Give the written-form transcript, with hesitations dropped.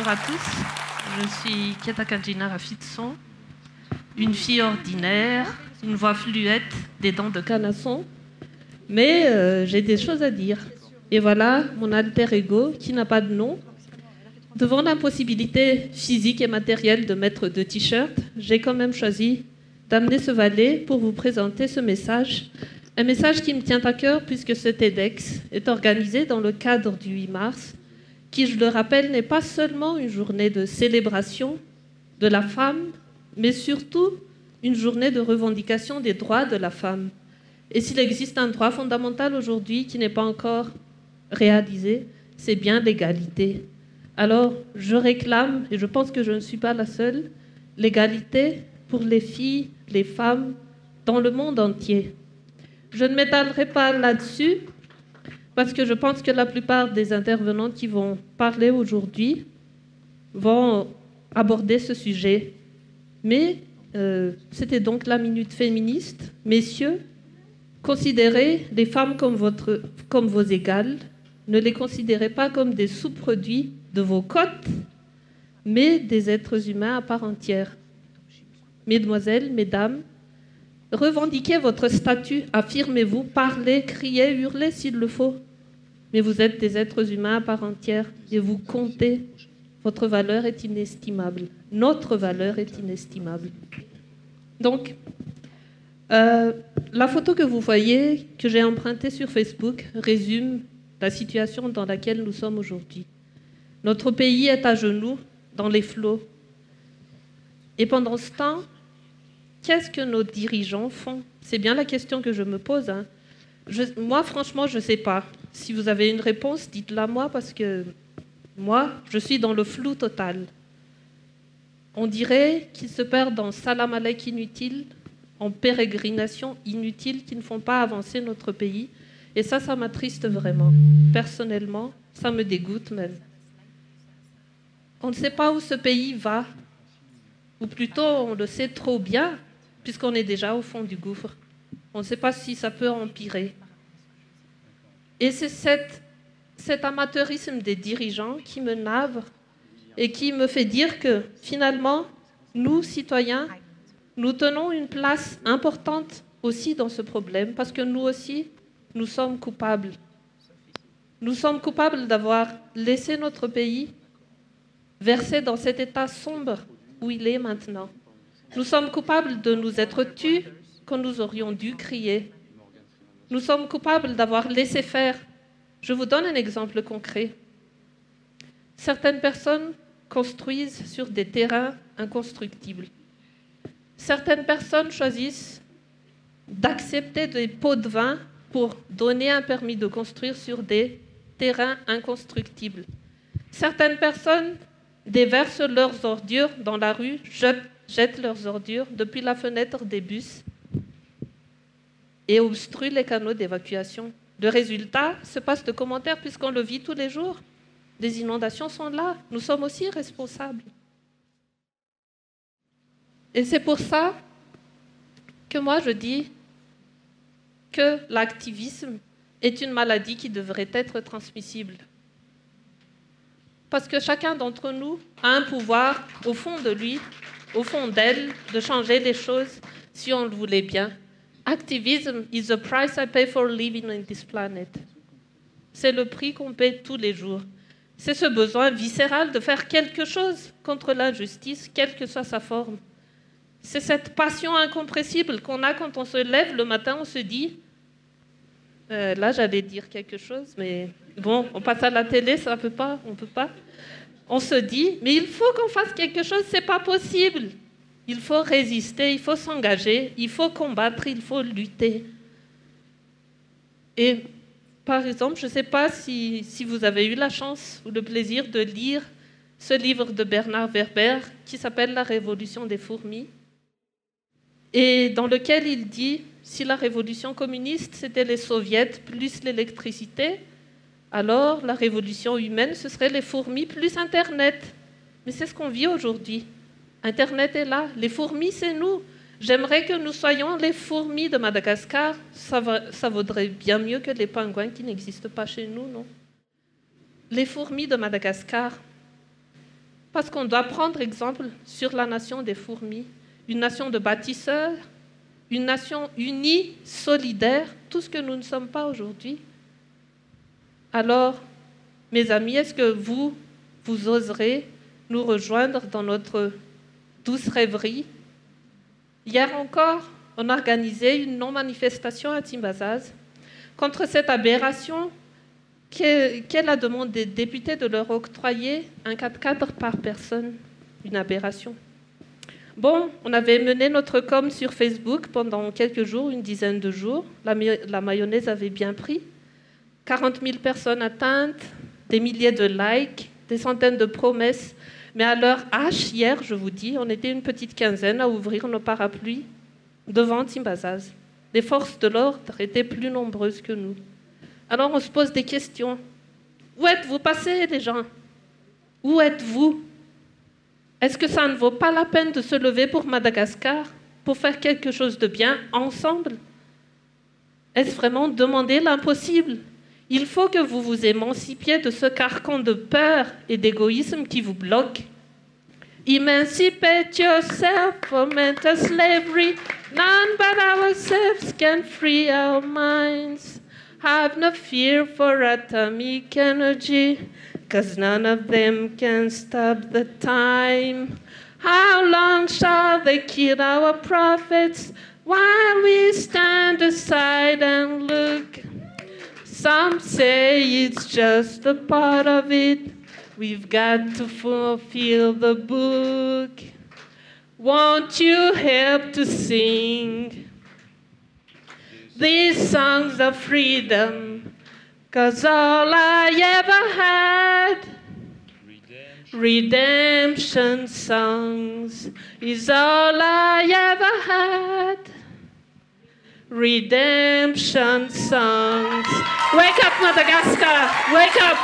Bonjour à tous, je suis Ketakajina Rafitson, une fille ordinaire, une voix fluette, des dents de canasson, mais j'ai des choses à dire. Et voilà mon alter ego qui n'a pas de nom. Devant l'impossibilité physique et matérielle de mettre de t-shirts, j'ai quand même choisi d'amener ce valet pour vous présenter ce message. Un message qui me tient à cœur puisque ce TEDx est organisé dans le cadre du 8 mars, qui, je le rappelle, n'est pas seulement une journée de célébration de la femme, mais surtout une journée de revendication des droits de la femme. Et s'il existe un droit fondamental aujourd'hui qui n'est pas encore réalisé, c'est bien l'égalité. Alors, je réclame, et je pense que je ne suis pas la seule, l'égalité pour les filles, les femmes, dans le monde entier. Je ne m'étalerai pas là-dessus, parce que je pense que la plupart des intervenants qui vont parler aujourd'hui vont aborder ce sujet. Mais c'était donc la minute féministe. Messieurs, considérez les femmes comme vos égales. Ne les considérez pas comme des sous-produits de vos cotes, mais des êtres humains à part entière. Mesdemoiselles, mesdames, revendiquez votre statut, affirmez-vous, parlez, criez, hurlez s'il le faut. Mais vous êtes des êtres humains à part entière et vous comptez. Votre valeur est inestimable. Notre valeur est inestimable. Donc, la photo que vous voyez, que j'ai empruntée sur Facebook, résume la situation dans laquelle nous sommes aujourd'hui. Notre pays est à genoux dans les flots. Et pendant ce temps, qu'est-ce que nos dirigeants font? C'est bien la question que je me pose. Moi, franchement, je ne sais pas. Si vous avez une réponse, dites-la moi, parce que moi, je suis dans le flou total. On dirait qu'ils se perdent dans salam aleik inutile, en pérégrinations inutiles qui ne font pas avancer notre pays. Et ça m'attriste vraiment. Personnellement, ça me dégoûte même. On ne sait pas où ce pays va, ou plutôt on le sait trop bien, puisqu'on est déjà au fond du gouffre. On ne sait pas si ça peut empirer. Et c'est cet amateurisme des dirigeants qui me navre et qui me fait dire que finalement, nous, citoyens, nous tenons une place importante aussi dans ce problème, parce que nous aussi, nous sommes coupables. Nous sommes coupables d'avoir laissé notre pays verser dans cet état sombre où il est maintenant. Nous sommes coupables de nous être tus quand nous aurions dû crier. Nous sommes coupables d'avoir laissé faire. Je vous donne un exemple concret. Certaines personnes construisent sur des terrains inconstructibles. Certaines personnes choisissent d'accepter des pots de vin pour donner un permis de construire sur des terrains inconstructibles. Certaines personnes déversent leurs ordures dans la rue, jettent leurs ordures depuis la fenêtre des bus et obstruent les canaux d'évacuation. Le résultat se passe de commentaires puisqu'on le vit tous les jours. Les inondations sont là. Nous sommes aussi responsables. Et c'est pour ça que moi je dis que l'activisme est une maladie qui devrait être transmissible. Parce que chacun d'entre nous a un pouvoir au fond de lui, au fond d'elle, de changer les choses si on le voulait bien. Activism is the price I pay for living on this planet. C'est le prix qu'on paie tous les jours. C'est ce besoin viscéral de faire quelque chose contre l'injustice, quelle que soit sa forme. C'est cette passion incompressible qu'on a quand on se lève le matin, on se dit là j'allais dire quelque chose, mais bon, on passe à la télé, ça peut pas, on peut pas. On se dit, mais il faut qu'on fasse quelque chose, c'est pas possible. Il faut résister, il faut s'engager, il faut combattre, il faut lutter. Et par exemple, je ne sais pas si vous avez eu la chance ou le plaisir de lire ce livre de Bernard Werber qui s'appelle La Révolution des fourmis, et dans lequel il dit, si la révolution communiste, c'était les soviets plus l'électricité, alors la révolution humaine, ce serait les fourmis plus Internet. Mais c'est ce qu'on vit aujourd'hui. Internet est là. Les fourmis, c'est nous. J'aimerais que nous soyons les fourmis de Madagascar. Ça vaudrait bien mieux que les pingouins qui n'existent pas chez nous, non? Les fourmis de Madagascar. Parce qu'on doit prendre exemple sur la nation des fourmis, une nation de bâtisseurs, une nation unie, solidaire, tout ce que nous ne sommes pas aujourd'hui. Alors, mes amis, est-ce que vous oserez nous rejoindre dans notre douce rêverie? Hier encore, on a organisé une non-manifestation à Timbazaz contre cette aberration qu'est la demande des députés de leur octroyer un 4x4 par personne. Une aberration. Bon, on avait mené notre com sur Facebook pendant quelques jours, une dizaine de jours. La mayonnaise avait bien pris. 40 000 personnes atteintes, des milliers de likes, des centaines de promesses. Mais à l'heure H, hier, je vous dis, on était une petite quinzaine à ouvrir nos parapluies devant Timbazaz. Les forces de l'ordre étaient plus nombreuses que nous. Alors on se pose des questions. Où êtes-vous passés, les gens? Où êtes-vous? Est-ce que ça ne vaut pas la peine de se lever pour Madagascar, pour faire quelque chose de bien ensemble? Est-ce vraiment demander l'impossible? Il faut que vous vous émancipiez de ce carcan de peur et d'égoïsme qui vous bloque. Emancipate yourself from mental slavery. None but ourselves can free our minds. Have no fear for atomic energy, 'cause none of them can stop the time. How long shall they kill our prophets while we stand aside and look? Some say it's just a part of it. We've got to fulfill the book. Won't you help to sing these songs of freedom? 'Cause all I ever had, redemption songs, is all I ever had. Redemption songs. Wake up, Madagascar! Wake up!